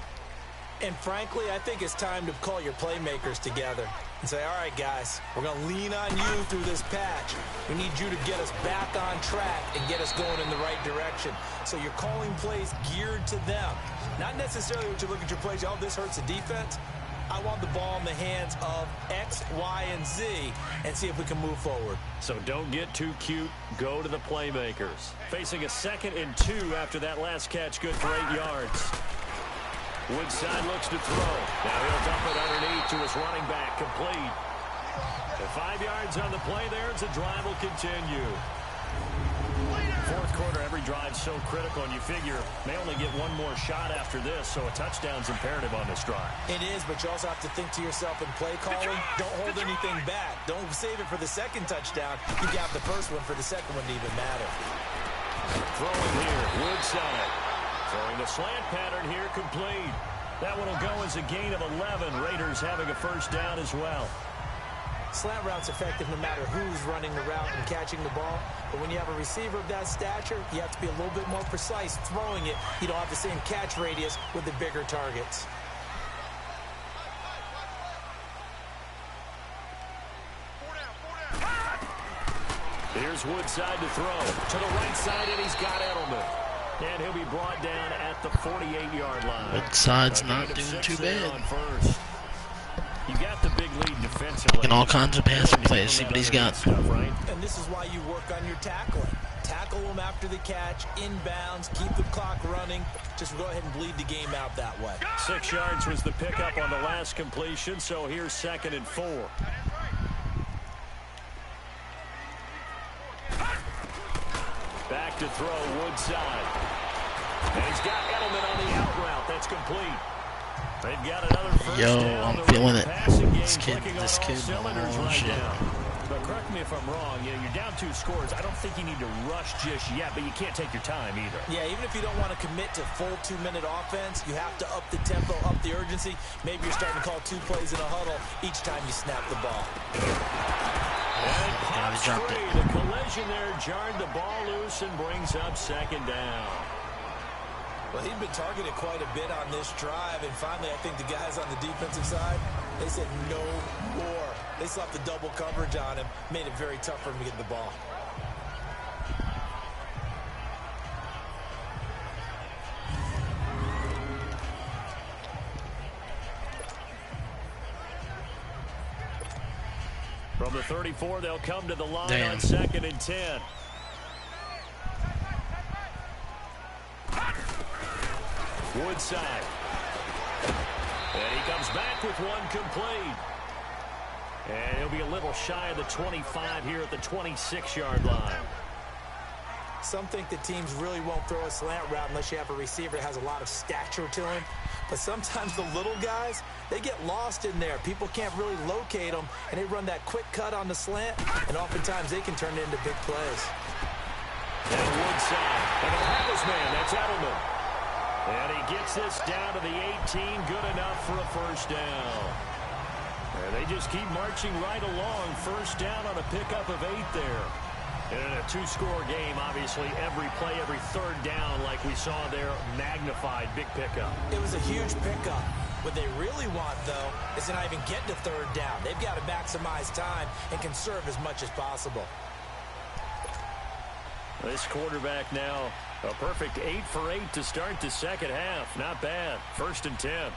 And frankly, I think it's time to call your playmakers together and say, all right, guys, we're going to lean on you through this patch. We need you to get us back on track and get us going in the right direction. So you're calling plays geared to them. Not necessarily what you look at your plays, oh, this hurts the defense. I want the ball in the hands of X, Y, and Z and see if we can move forward. So don't get too cute. Go to the playmakers. Facing a 2nd and 2 after that last catch, good for 8 yards. Woodside looks to throw. Now he'll dump it underneath to his running back, complete. The 5 yards on the play there as the drive will continue. 4th quarter, every drive so critical, and you figure may only get one more shot after this, so a touchdown's imperative on this drive. It is, but you also have to think to yourself in play calling, don't hold anything back. Don't save it for the 2nd touchdown. You got the 1st one for the 2nd one to even matter. Throwing here, Woodside. Throwing the slant pattern here, complete. That one will go as a gain of 11. Raiders having a 1st down as well. Slant route's effective no matter who's running the route and catching the ball. But when you have a receiver of that stature, you have to be a little bit more precise throwing it. You don't have the same catch radius with the bigger targets. Here's Woodside to throw. To the right side, and he's got Edelman. And he'll be brought down at the 48-yard line. Woodside's not doing too bad. You got the big lead defensively. In all kinds of passing plays, see what he's got. Stuff, right? And this is why you work on your tackling. Tackle them after the catch, inbounds, keep the clock running. Just go ahead and bleed the game out that way. 6 yards was the pickup on the last completion, so here's 2nd and 4. Back to throw, Woodside. And he's got Edelman on the out route. That's complete. They've got another first down. I'm feeling it. This kid, oh shit. But correct me if I'm wrong, you're down 2 scores. I don't think you need to rush just yet, but you can't take your time either. Yeah, even if you don't want to commit to full 2-minute offense, you have to up the tempo, up the urgency. Maybe you're starting to call 2 plays in a huddle each time you snap the ball. And pops free. The collision there jarred the ball loose and brings up 2nd down. Well, he'd been targeted quite a bit on this drive, and finally I think the guys on the defensive side, they said no more. They slapped the double coverage on him, made it very tough for him to get the ball. From the 34, they'll come to the line Damn. on 2nd and 10. Woodside. And he comes back with one complete. And he'll be a little shy of the 25 here at the 26-yard line. Some think that teams really won't throw a slant route unless you have a receiver that has a lot of stature to him. But sometimes the little guys, they get lost in there. People can't really locate them, and they run that quick cut on the slant, and oftentimes they can turn it into big plays. And Woodside. And he'll have his man. That's Edelman. And he gets this down to the 18. Good enough for a first down. And they just keep marching right along. First down on a pickup of 8 there. And in a two-score game, obviously, every play, every third down, like we saw there, magnified, big pickup. It was a huge pickup. What they really want, though, is to not even get to third down. They've got to maximize time and conserve as much as possible. This quarterback now, a perfect 8 for 8 to start the second half. Not bad. 1st and 10.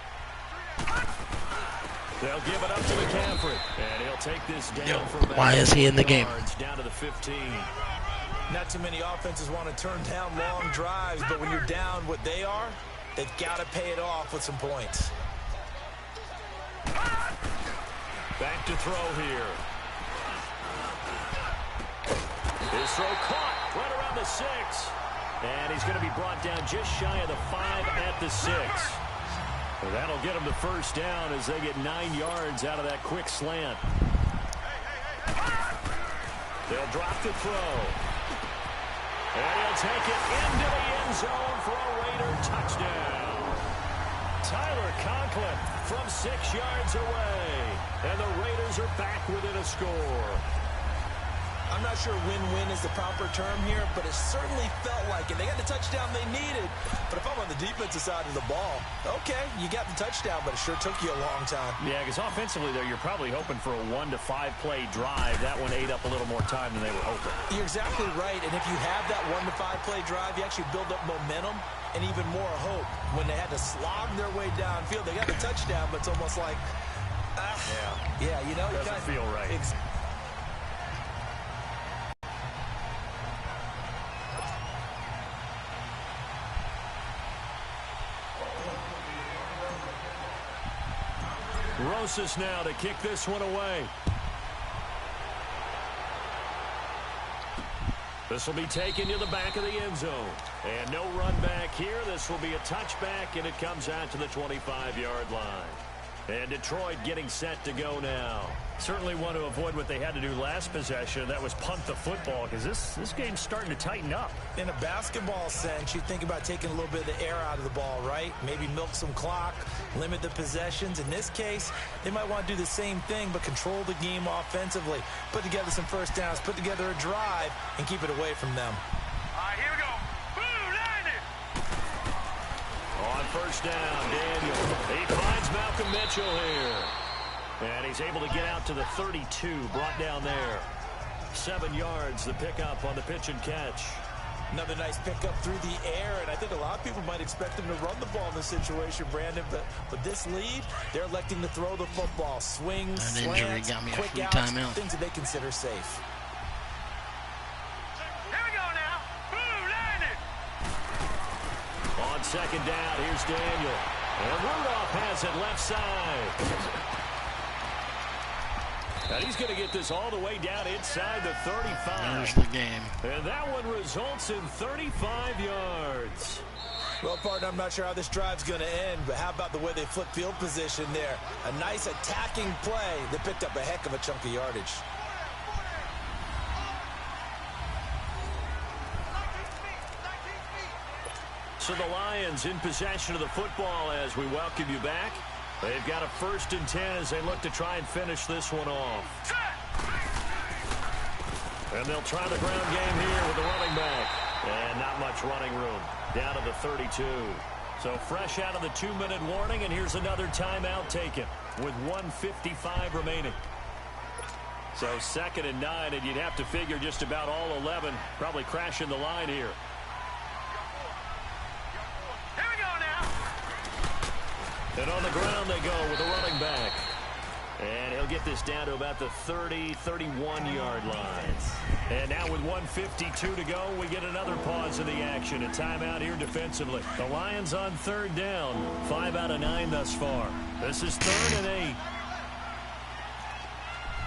They'll give it up to McCaffrey, and he'll take this down for Why is he in the game? Down to the 15. Not too many offenses want to turn down long drives, but when you're down what they are, they've got to pay it off with some points. Back to throw here. His throw caught right around the 6. And he's going to be brought down just shy of the 5 at the 6. Well, that'll get him the first down as they get 9 yards out of that quick slant. They'll drop the throw. And he'll take it into the end zone for a Raider touchdown. Tyler Conklin from 6 yards away. And the Raiders are back within a score. I'm not sure win-win is the proper term here, but it certainly felt like it. They got the touchdown they needed. But if I'm on the defensive side of the ball, okay, you got the touchdown, but it sure took you a long time. Yeah, because offensively there, you're probably hoping for a 1 to 5 play drive. That one ate up a little more time than they were hoping. You're exactly right, and if you have that 1 to 5 play drive, you actually build up momentum and even more hope. When they had to slog their way downfield, they got the touchdown, but it's almost like, yeah, you know, doesn't feel right. Rosas now to kick this one away. This will be taken to the back of the end zone. And no run back here. This will be a touchback, and it comes out to the 25-yard line. And Detroit getting set to go now. Certainly want to avoid what they had to do last possession. That was punt the football, because this game's starting to tighten up. In a basketball sense, you think about taking a little bit of the air out of the ball, right? Maybe milk some clock, limit the possessions. In this case, they might want to do the same thing, but control the game offensively. Put together some first downs, put together a drive, and keep it away from them. All right, here we go. Boom, landed. On first down, Daniel. He finds Malcolm Mitchell here. And he's able to get out to the 32, brought down there. 7 yards, the pickup on the pitch and catch. Another nice pickup through the air, and I think a lot of people might expect them to run the ball in this situation, Brandon, but with this lead, they're electing to throw the football. Swings, slants, quick outs, things that they consider safe. Here we go now. Boom, landed. On second down, here's Daniel. And Rudolph has it left side. And he's going to get this all the way down inside the 35. There's the game. And that one results in 35 yards. Well, partner, I'm not sure how this drive's going to end, but how about the way they flip field position there? A nice attacking play that picked up a heck of a chunk of yardage. So the Lions in possession of the football as we welcome you back. They've got a 1st and 10 as they look to try and finish this one off. And they'll try the ground game here with the running back. And not much running room. Down to the 32. So fresh out of the 2-minute warning, and here's another timeout taken with 1:55 remaining. So 2nd and 9, and you'd have to figure just about all 11 probably crashing the line here. Here we go now. And on the ground they go with a running back. And he'll get this down to about the 30, 31-yard line. And now with 1:52 to go, we get another pause in the action. A timeout here defensively. The Lions on 3rd down. 5 out of 9 thus far. This is 3rd and 8.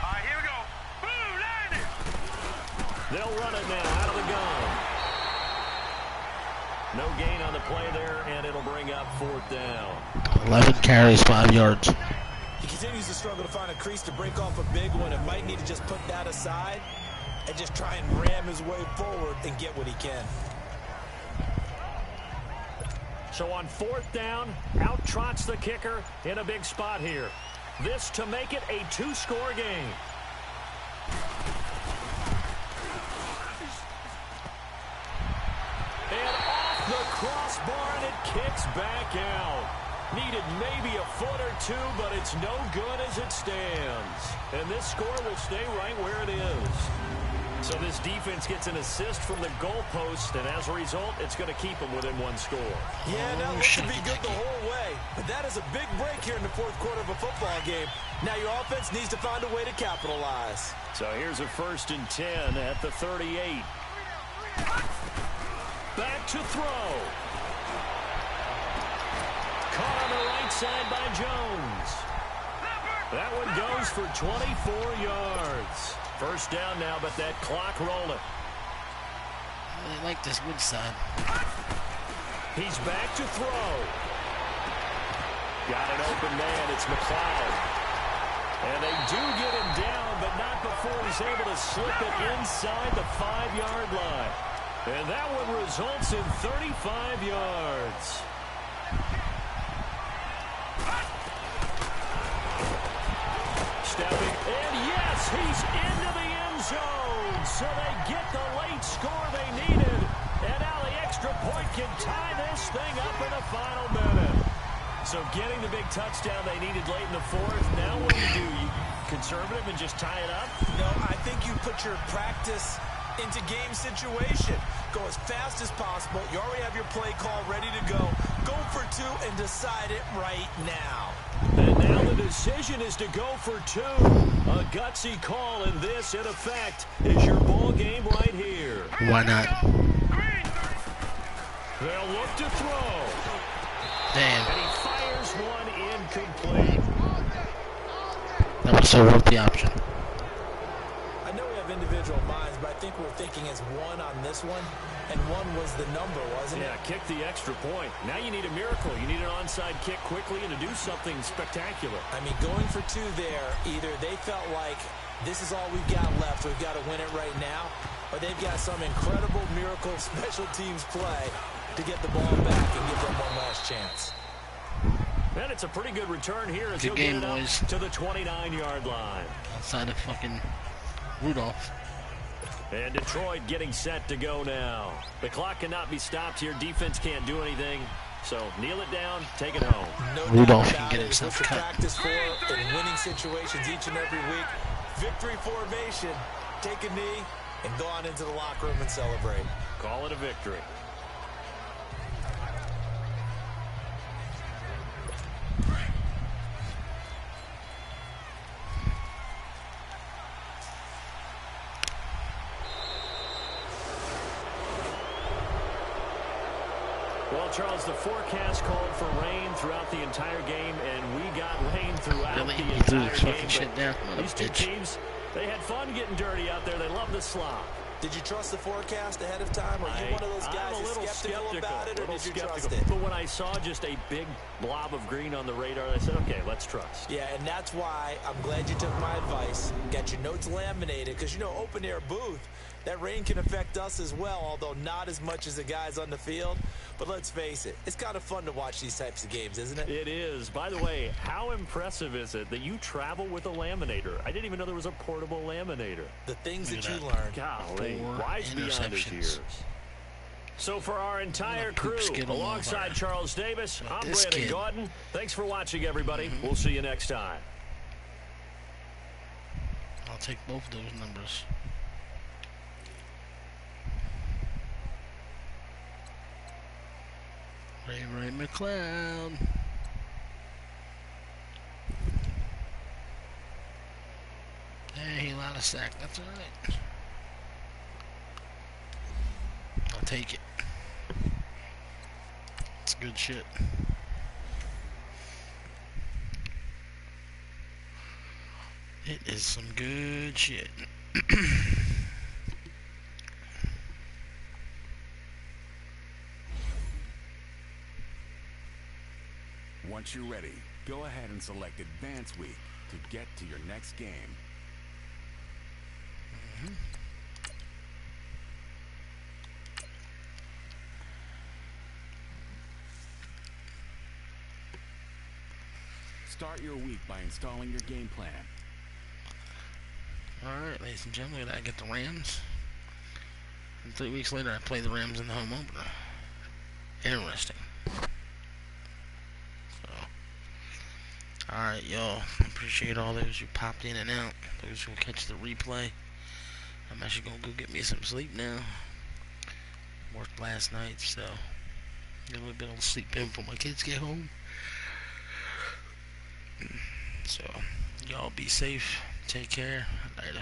All right, here we go. Boom, landed. They'll run it now out of the gun. No gain on the play there, and it'll bring up 4th down. 11 carries, 5 yards. He continues to struggle to find a crease to break off a big one and might need to just put that aside and just try and ram his way forward and get what he can. So on 4th down, out trots the kicker in a big spot here. This to make it a 2-score game. And off the crossbar, and it kicks back out. Needed maybe a foot or two, but it's no good as it stands. And this score will stay right where it is. So this defense gets an assist from the goalpost, and as a result, it's going to keep them within 1 score. Yeah, that looks to be good the whole way. But that is a big break here in the 4th quarter of a football game. Now your offense needs to find a way to capitalize. So here's a 1st and 10 at the 38. Back to throw. Caught on the right side by Jones. That one goes for 24 yards. 1st down now, but that clock rolling. I like this good side. He's back to throw. Got an open man. It's McLeod. And they do get him down, but not before he's able to slip it inside the 5-yard line. And that one results in 35 yards. Stepping, and yes, he's into the end zone. So they get the late score they needed. And now the extra point can tie this thing up in the final minute. So getting the big touchdown they needed late in the 4th. Now what do? You conservative and just tie it up? No, I think you put your practice into game situation. Go as fast as possible. You already have your play call ready to go. Go for 2 and decide it right now. And now the decision is to go for 2. A gutsy call, and this, in effect, is your ball game right here. Why not? They'll look to throw. Damn. And he fires one incomplete. That was so worth the option. I know we have individual minds, but I think we're thinking as 1 on this one, and 1 was the number, wasn't it? Yeah, kick the extra point. Now you need a miracle. You need an onside kick quickly and to do something spectacular. I mean, going for 2 there, either they felt like this is all we've got left, we've got to win it right now, or they've got some incredible miracle special teams play to get the ball back and give them one last chance. And it's a pretty good return here as Good he'll game, get it boys. up to the 29-yard line. Outside of fucking Rudolph. And Detroit getting set to go now. The clock cannot be stopped here. Defense can't do anything. So kneel it down, take it home. No Rudolph doubt can about get it. himself It's what you cut. practice for in winning situations each and every week. Victory formation. Take a knee and go on into the locker room and celebrate. Call it a victory. Well, Charles, the forecast called for rain throughout the entire game, and we got rain throughout Really? the He threw entire this game. fucking shit down? What a These two bitch. teams, they had fun getting dirty out there. They love the slop. Did you trust the forecast ahead of time? Are you one of those guys I'm a that's little skeptical about it, or little did you skeptical. trust it? But when I saw just a big blob of green on the radar, I said, okay, let's trust. Yeah, and that's why I'm glad you took my advice. Got your notes laminated, because, you know, open air booth, that rain can affect us as well, although not as much as the guys on the field. But let's face it, it's kind of fun to watch these types of games, isn't it? It is. By the way, how impressive is it that you travel with a laminator? I didn't even know there was a portable laminator. The things Look that at you that. learn. Golly, 4 wise beyond his interceptions. years. So for our entire crew, poop skittle alongside over. Charles Davis, I'm This Brandon kid. Gordon. Thanks for watching, everybody. We'll see you next time. I'll take both of those numbers. Ray McLeod. he allowed a sack. That's alright. I'll take it. It's good shit. It is some good shit. Once you're ready, go ahead and select Advance Week to get to your next game. Start your week by installing your game plan. Alright, ladies and gentlemen, I get the Rams. And 3 weeks later, I play the Rams in the home opener. Interesting. So, alright, y'all. Appreciate all those who popped in and out. Those who will catch the replay. I'm actually gonna go get me some sleep now. Worked last night, so get a little bit of sleep in before my kids get home. So, y'all be safe. Take care. Later.